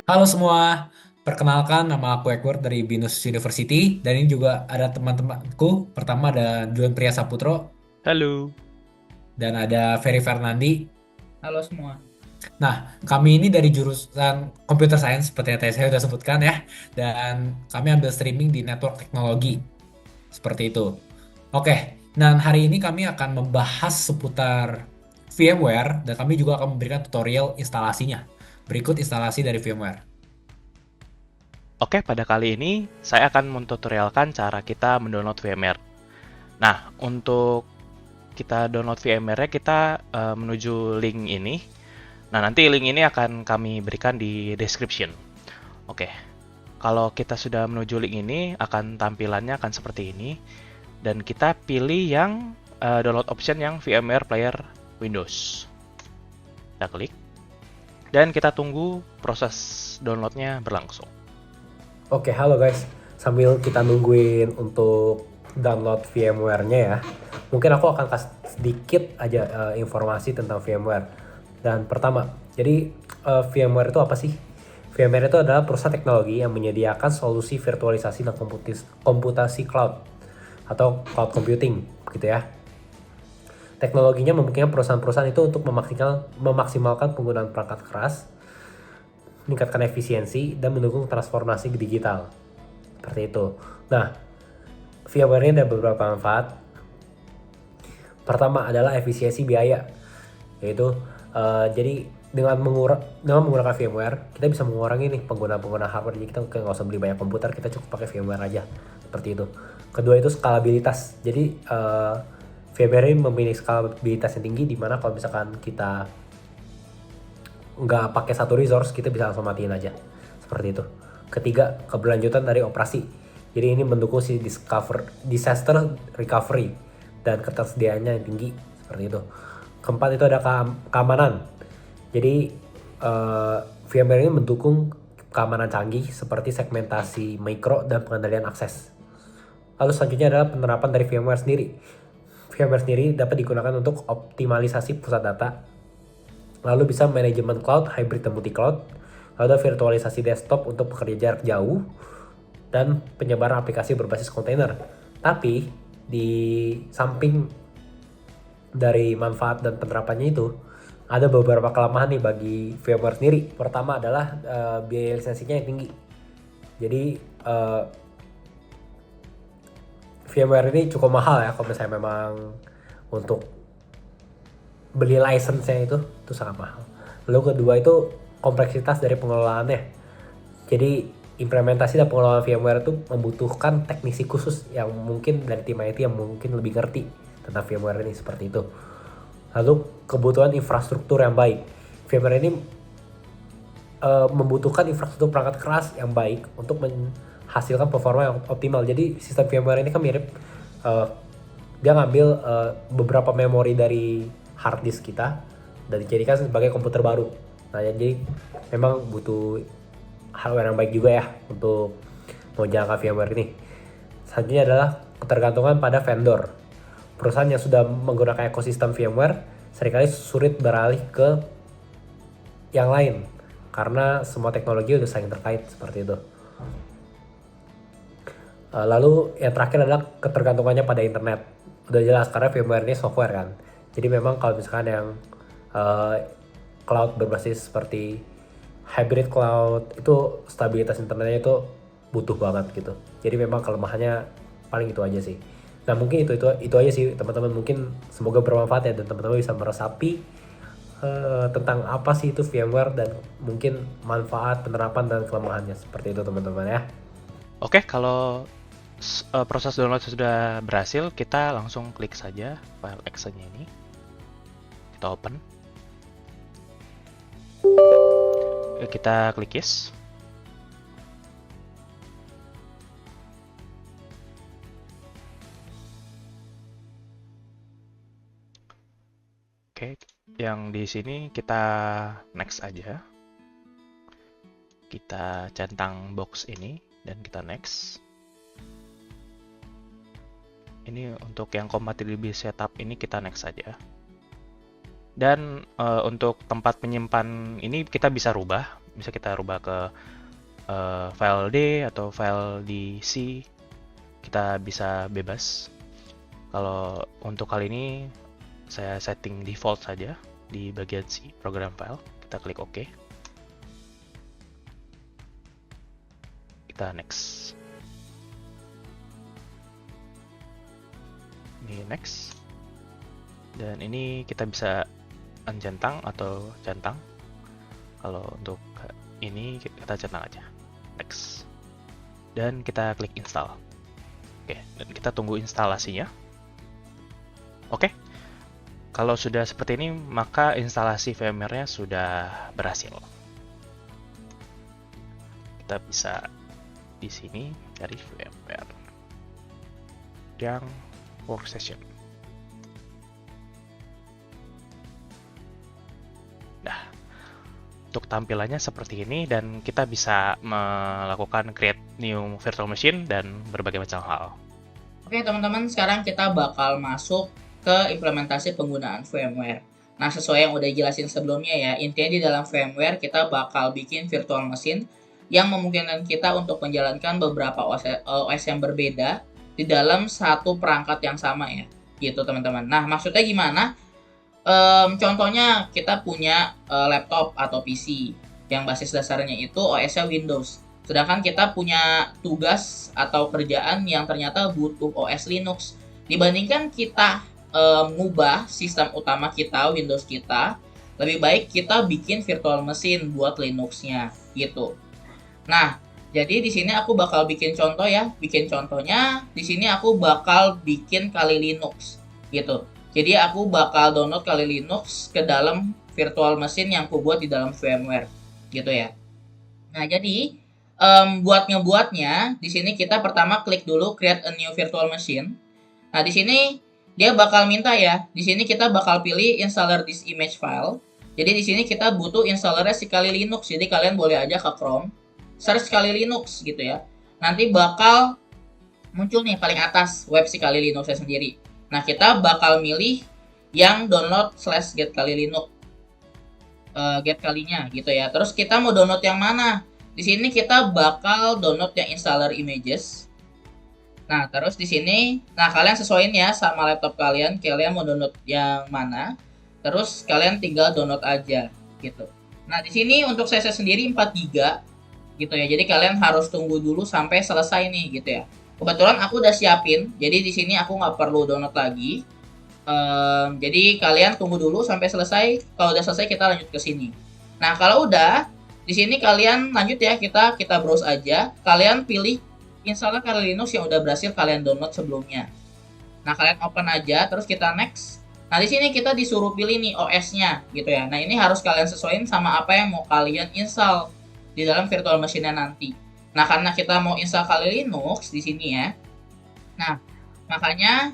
Halo semua, perkenalkan nama aku Edward dari Binus University dan ini juga ada teman-temanku. Pertama ada Julian Priya Saputro Halo. dan ada Ferry Fernandi. Halo semua. Nah, kami ini dari jurusan Computer Science seperti yang tadi saya sudah sebutkan ya, dan kami ambil streaming di Network Teknologi seperti itu. Oke, dan hari ini kami akan membahas seputar VMware dan kami juga akan memberikan tutorial instalasinya. Berikut instalasi dari VMware. Oke, pada kali ini saya akan mentutorialkan cara kita mendownload VMware. Nah, untuk kita download VMware-nya kita menuju link ini. Nah, nanti link ini akan kami berikan di description. Oke, kalau kita sudah menuju link ini, akan tampilannya akan seperti ini. Dan kita pilih yang download option yang VMware Player Windows. Kita klik. Dan kita tunggu proses downloadnya berlangsung. Oke, halo guys. Sambil kita nungguin untuk download VMware-nya ya, mungkin aku akan kasih sedikit aja informasi tentang VMware. Dan pertama, jadi VMware itu apa sih? VMware itu adalah perusahaan teknologi yang menyediakan solusi virtualisasi dan komputasi cloud atau cloud computing, gitu ya. Teknologinya memungkinkan perusahaan-perusahaan itu untuk memaksimalkan penggunaan perangkat keras, meningkatkan efisiensi, dan mendukung transformasi digital. Seperti itu. Nah, VMware ini ada beberapa manfaat. Pertama adalah efisiensi biaya, yaitu jadi dengan menggunakan VMware kita bisa mengurangi nih pengguna hardware. Jadi kita nggak usah beli banyak komputer, kita cukup pakai VMware aja, seperti itu. Kedua itu skalabilitas. Jadi VMware ini memiliki skalabilitas yang tinggi, di mana kalau misalkan kita nggak pakai satu resource, kita bisa langsung matiin aja, seperti itu. Ketiga, keberlanjutan dari operasi. Jadi ini mendukung si disaster recovery dan ketersediaannya yang tinggi, seperti itu. Keempat itu ada keamanan. Jadi VMware ini mendukung keamanan canggih seperti segmentasi mikro dan pengendalian akses. Lalu selanjutnya adalah penerapan dari VMware sendiri. VMware sendiri dapat digunakan untuk optimalisasi pusat data, lalu bisa manajemen cloud, hybrid dan multi cloud, lalu ada virtualisasi desktop untuk pekerja jarak jauh, dan penyebaran aplikasi berbasis kontainer. Tapi di samping dari manfaat dan penerapannya itu, ada beberapa kelemahan nih bagi VMware sendiri. Pertama adalah biaya lisensinya yang tinggi. Jadi VMware ini cukup mahal ya kalau misalnya memang untuk beli license-nya itu sangat mahal. Lalu kedua itu kompleksitas dari pengelolaannya. Jadi implementasi dan pengelolaan VMware itu membutuhkan teknisi khusus yang mungkin dari tim IT yang mungkin lebih ngerti tentang VMware ini, seperti itu. Lalu kebutuhan infrastruktur yang baik. VMware ini membutuhkan infrastruktur perangkat keras yang baik untuk menghasilkan performa yang optimal. Jadi sistem VMware ini kan mirip, dia ngambil beberapa memori dari hard disk kita dan dijadikan sebagai komputer baru. Nah, jadi memang butuh hardware yang baik juga ya untuk menjalankan VMware ini. Selanjutnya adalah ketergantungan pada vendor. Perusahaan yang sudah menggunakan ekosistem VMware seringkali sulit beralih ke yang lain karena semua teknologi udah saling terkait, seperti itu. Lalu yang terakhir adalah ketergantungannya pada internet. Udah jelas karena VMware ini software kan. Jadi memang kalau misalkan yang cloud berbasis seperti hybrid cloud, itu stabilitas internetnya itu butuh banget gitu. Jadi memang kelemahannya paling itu aja sih. Nah, mungkin itu aja sih teman-teman. Mungkin semoga bermanfaat ya, dan teman-teman bisa meresapi tentang apa sih itu VMware dan mungkin manfaat, penerapan, dan kelemahannya, seperti itu teman-teman ya. Oke, kalau proses download sudah berhasil, kita langsung klik saja file exe-nya ini. Kita open. Kita klik yes. Oke, yang di sini kita next aja. Kita centang box ini dan kita next. Ini untuk yang compatibility setup ini kita next saja. Dan untuk tempat menyimpan ini kita bisa rubah. bisa kita rubah ke file D atau file di C, kita bisa bebas. Kalau untuk kali ini saya setting default saja di bagian C, program file. Kita klik OK. Kita next. Ini next. Dan ini kita bisa uncentang atau centang. Kalau untuk ini kita centang aja. Next. Dan kita klik install. Oke, dan kita tunggu instalasinya. Oke. Kalau sudah seperti ini, maka instalasi VMware-nya sudah berhasil. Kita bisa di sini cari VMware yang workstation. Nah, untuk tampilannya seperti ini, dan kita bisa melakukan create new virtual machine dan berbagai macam hal. Oke teman-teman, sekarang kita bakal masuk ke implementasi penggunaan VMware. Nah, sesuai yang udah jelasin sebelumnya ya, intinya di dalam VMware kita bakal bikin virtual machine yang memungkinkan kita untuk menjalankan beberapa OS yang berbeda di dalam satu perangkat yang sama ya, gitu teman-teman. Nah, maksudnya gimana? Contohnya kita punya laptop atau PC yang basis dasarnya itu OS-nya Windows. Sedangkan kita punya tugas atau kerjaan yang ternyata butuh OS Linux. Dibandingkan kita mengubah sistem utama kita, Windows kita, lebih baik kita bikin virtual machine buat Linux-nya gitu. Nah, jadi di sini aku bakal bikin contoh ya. Bikin contohnya di sini aku bakal bikin Kali Linux gitu. Jadi aku bakal download Kali Linux ke dalam virtual machine yang aku buat di dalam VMware gitu ya. Nah, jadi buat ngebuatnya di sini kita pertama klik dulu create a new virtual machine. Nah, di sini dia bakal minta ya. Di sini kita bakal pilih installer this image file. Jadi di sini kita butuh installernya si Kali Linux. Jadi kalian boleh aja ke Chrome search Kali Linux gitu ya. Nanti bakal muncul nih paling atas web si Kali Linuxnya sendiri. Nah, kita bakal milih yang download /get Kali Linux, get kalinya gitu ya. Terus kita mau download yang mana? Di sini kita bakal download yang installer images. Nah, terus di sini, nah kalian sesuaiin ya sama laptop kalian mau download yang mana. Terus kalian tinggal download aja gitu. Nah, di sini untuk size sendiri 4 GB gitu ya. Jadi kalian harus tunggu dulu sampai selesai nih gitu ya. Kebetulan aku udah siapin, jadi di sini aku nggak perlu download lagi. Jadi kalian tunggu dulu sampai selesai. Kalau udah selesai kita lanjut ke sini. Nah, kalau udah di sini kalian lanjut ya, kita browse aja. Kalian pilih installer Kali Linux yang udah berhasil kalian download sebelumnya. Nah, kalian open aja, terus kita next. Nah, di sini kita disuruh pilih nih OS-nya gitu ya. Nah, ini harus kalian sesuaiin sama apa yang mau kalian install di dalam virtual machine-nya nanti. Nah, karena kita mau install Kali Linux di sini ya. Nah, makanya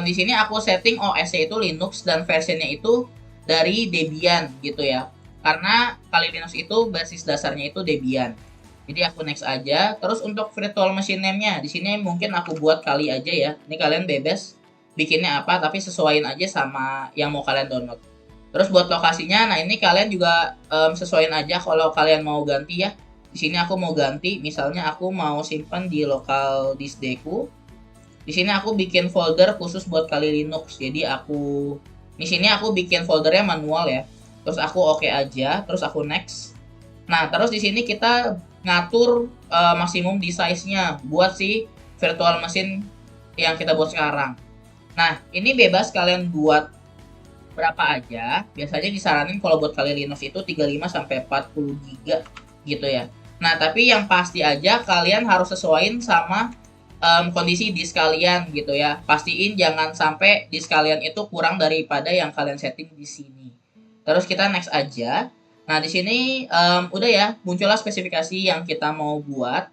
di sini aku setting OS-nya itu Linux dan versinya itu dari Debian gitu ya. Karena Kali Linux itu basis dasarnya itu Debian. Jadi aku next aja. Terus untuk virtual machine name-nya di sini mungkin aku buat Kali aja ya. Ini kalian bebas bikinnya apa, tapi sesuaiin aja sama yang mau kalian download. Terus buat lokasinya, nah ini kalian juga sesuaiin aja kalau kalian mau ganti ya. Di sini aku mau ganti, misalnya aku mau simpan di local disk D-ku. Di sini aku bikin folder khusus buat Kali Linux. Jadi di sini aku bikin foldernya manual ya. Terus aku oke aja, terus aku next. Nah, terus di sini kita ngatur maksimum di size-nya buat si virtual machine yang kita buat sekarang. Nah, ini bebas kalian buat berapa aja. Biasanya disaranin kalau buat Kali Linux itu 35 sampai 40 GB gitu ya. Nah, tapi yang pasti aja kalian harus sesuaiin sama kondisi disk kalian gitu ya. Pastiin jangan sampai disk kalian itu kurang daripada yang kalian setting di sini. Terus kita next aja. Nah, di sini udah ya, muncullah spesifikasi yang kita mau buat.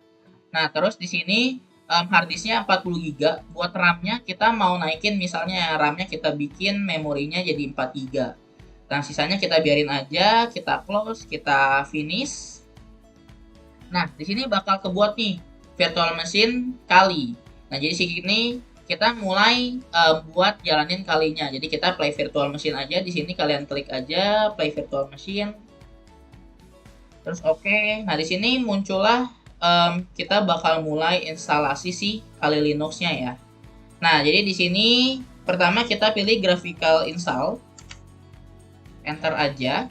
Nah, terus di sini harddisknya 40 GB. Buat RAM-nya kita mau naikin, misalnya RAM-nya kita bikin memorinya jadi 4 GB. Nah, sisanya kita biarin aja, kita close, kita finish. Nah, di sini bakal kebuat nih virtual machine Kali. Nah, jadi sini kita mulai buat jalanin Kalinya. Jadi kita play virtual machine aja. Di sini kalian klik aja play virtual machine. Terus oke. Nah, di sini muncullah kita bakal mulai instalasi si Kali Linux-nya ya. Nah, jadi di sini pertama kita pilih graphical install. Enter aja.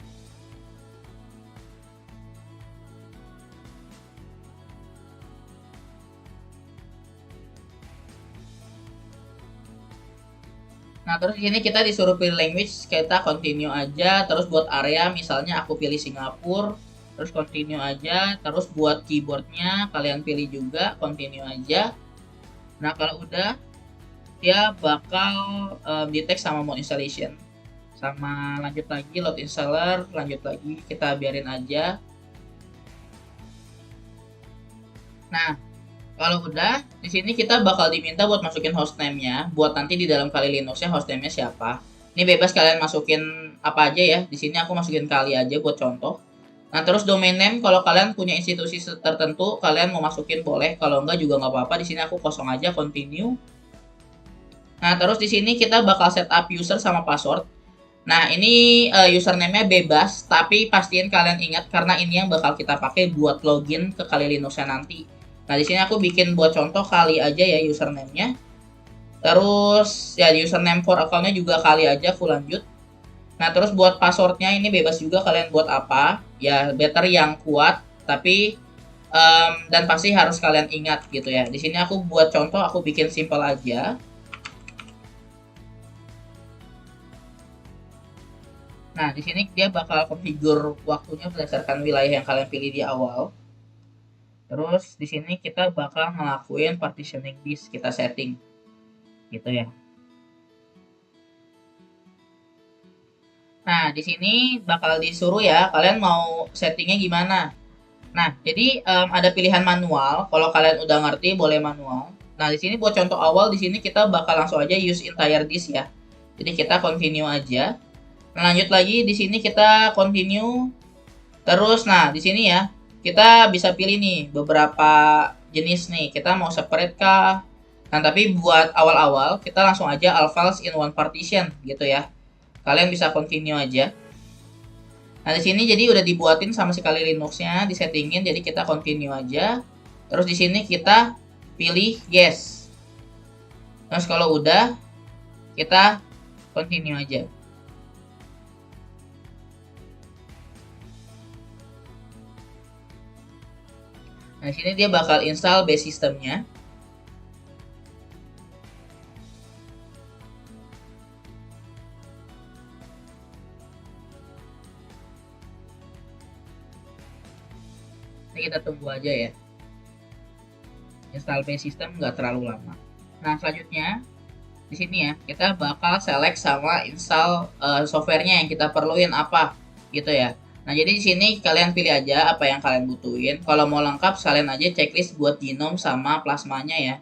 Nah, terus di sini kita disuruh pilih language, kita continue aja. Terus buat area, misalnya aku pilih Singapura, terus continue aja. Terus buat keyboardnya, kalian pilih juga, continue aja. Nah, kalau udah, dia bakal detect sama mode installation. Sama lanjut lagi, load installer, lanjut lagi, kita biarin aja. Nah, kalau udah, di sini kita bakal diminta buat masukin hostname-nya, buat nanti di dalam Kali Linux-nya hostname-nya siapa. Ini bebas kalian masukin apa aja ya. Di sini aku masukin Kali aja buat contoh. Nah, terus domain name kalau kalian punya institusi tertentu, kalian mau masukin boleh. Kalau enggak juga nggak apa-apa. Di sini aku kosong aja, continue. Nah, terus di sini kita bakal setup user sama password. Nah, ini username-nya bebas, tapi pastiin kalian ingat karena ini yang bakal kita pakai buat login ke Kali Linux-nya nanti. Nah, di sini aku bikin buat contoh Kali aja ya username-nya. Terus ya username for account-nya juga Kali aja, full lanjut. Nah, terus buat password-nya ini bebas juga kalian buat apa. Ya, better yang kuat, tapi dan pasti harus kalian ingat gitu ya. Di sini aku buat contoh, aku bikin simple aja. Nah, di sini dia bakal configure waktunya berdasarkan wilayah yang kalian pilih di awal. Terus di sini kita bakal ngelakuin partitioning disk, kita setting gitu ya. Nah, di sini bakal disuruh ya, kalian mau settingnya gimana. Nah, jadi ada pilihan manual. Kalau kalian udah ngerti boleh manual. Nah, di sini buat contoh awal di sini kita bakal langsung aja use entire disk ya. Jadi kita continue aja. Nah, lanjut lagi di sini kita continue. Terus nah, di sini ya, kita bisa pilih nih beberapa jenis nih. Kita mau separate kah? Nah, tapi buat awal-awal kita langsung aja all files in one partition gitu ya. Kalian bisa continue aja. Nah, di sini jadi udah dibuatin sama si Kali Linux-nya, disettingin, jadi kita continue aja. Terus di sini kita pilih yes. Terus kalau udah, kita continue aja. Nah, di sini dia bakal install base systemnya. Ini kita tunggu aja ya. Install base system nggak terlalu lama. Nah, selanjutnya di sini ya kita bakal select sama install softwarenya yang kita perluin apa gitu ya. Nah, jadi di sini kalian pilih aja apa yang kalian butuhin. Kalau mau lengkap kalian aja checklist buat genome sama plasmanya ya.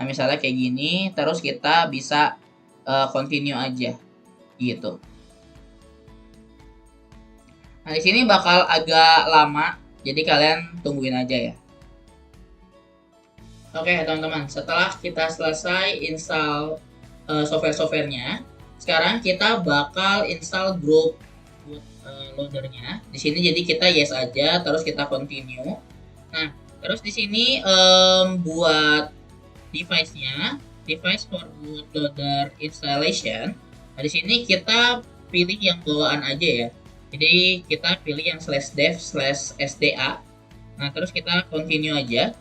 Nah, misalnya kayak gini, terus kita bisa continue aja gitu. Nah, di sini bakal agak lama, jadi kalian tungguin aja ya. Oke teman-teman, setelah kita selesai install software-softwarenya, sekarang kita bakal install group loadernya. Di sini jadi kita yes aja, terus kita continue. Nah, terus di sini buat device-nya, device for bootloader installation. Nah, di sini kita pilih yang bawaan aja ya. Jadi kita pilih yang /dev/sda. Nah, terus kita continue aja.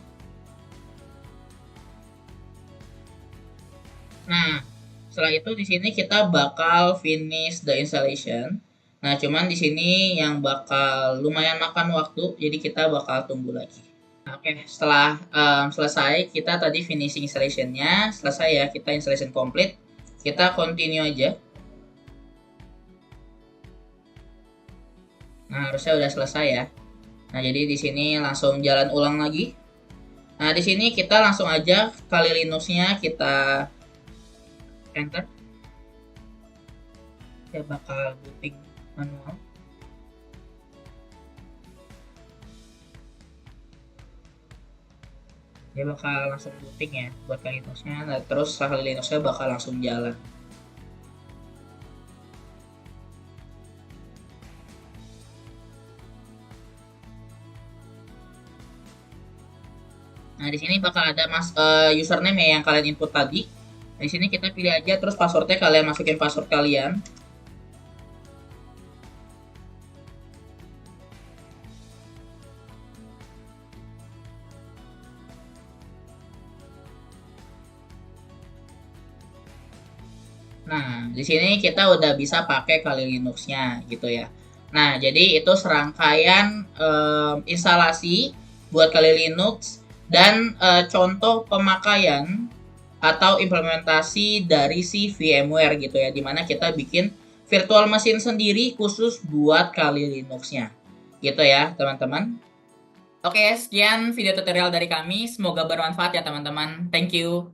Nah, setelah itu di sini kita bakal finish the installation. Nah, cuman di sini yang bakal lumayan makan waktu, jadi kita bakal tunggu lagi. Nah, oke, setelah selesai, kita tadi finishing installation-nya, selesai ya, kita installation complete. Kita continue aja. Nah, harusnya udah selesai ya. Nah, jadi di sini langsung jalan ulang lagi. Nah, di sini kita langsung aja Kali Linux-nya kita enter. Saya bakal booting manual. Dia bakal langsung booting ya buat Kali Linux-nya. Nah, terus Kali Linux-nya bakal langsung jalan. Nah, di sini bakal ada username ya yang kalian input tadi. Di sini kita pilih aja, terus passwordnya kalian masukin password kalian. Nah, di sini kita udah bisa pakai Kali Linux-nya gitu ya. Nah, jadi itu serangkaian instalasi buat Kali Linux dan contoh pemakaian atau implementasi dari si VMware gitu ya, dimana kita bikin virtual machine sendiri khusus buat Kali Linux-nya. Gitu ya, teman-teman. Oke, sekian video tutorial dari kami. Semoga bermanfaat ya, teman-teman. Thank you.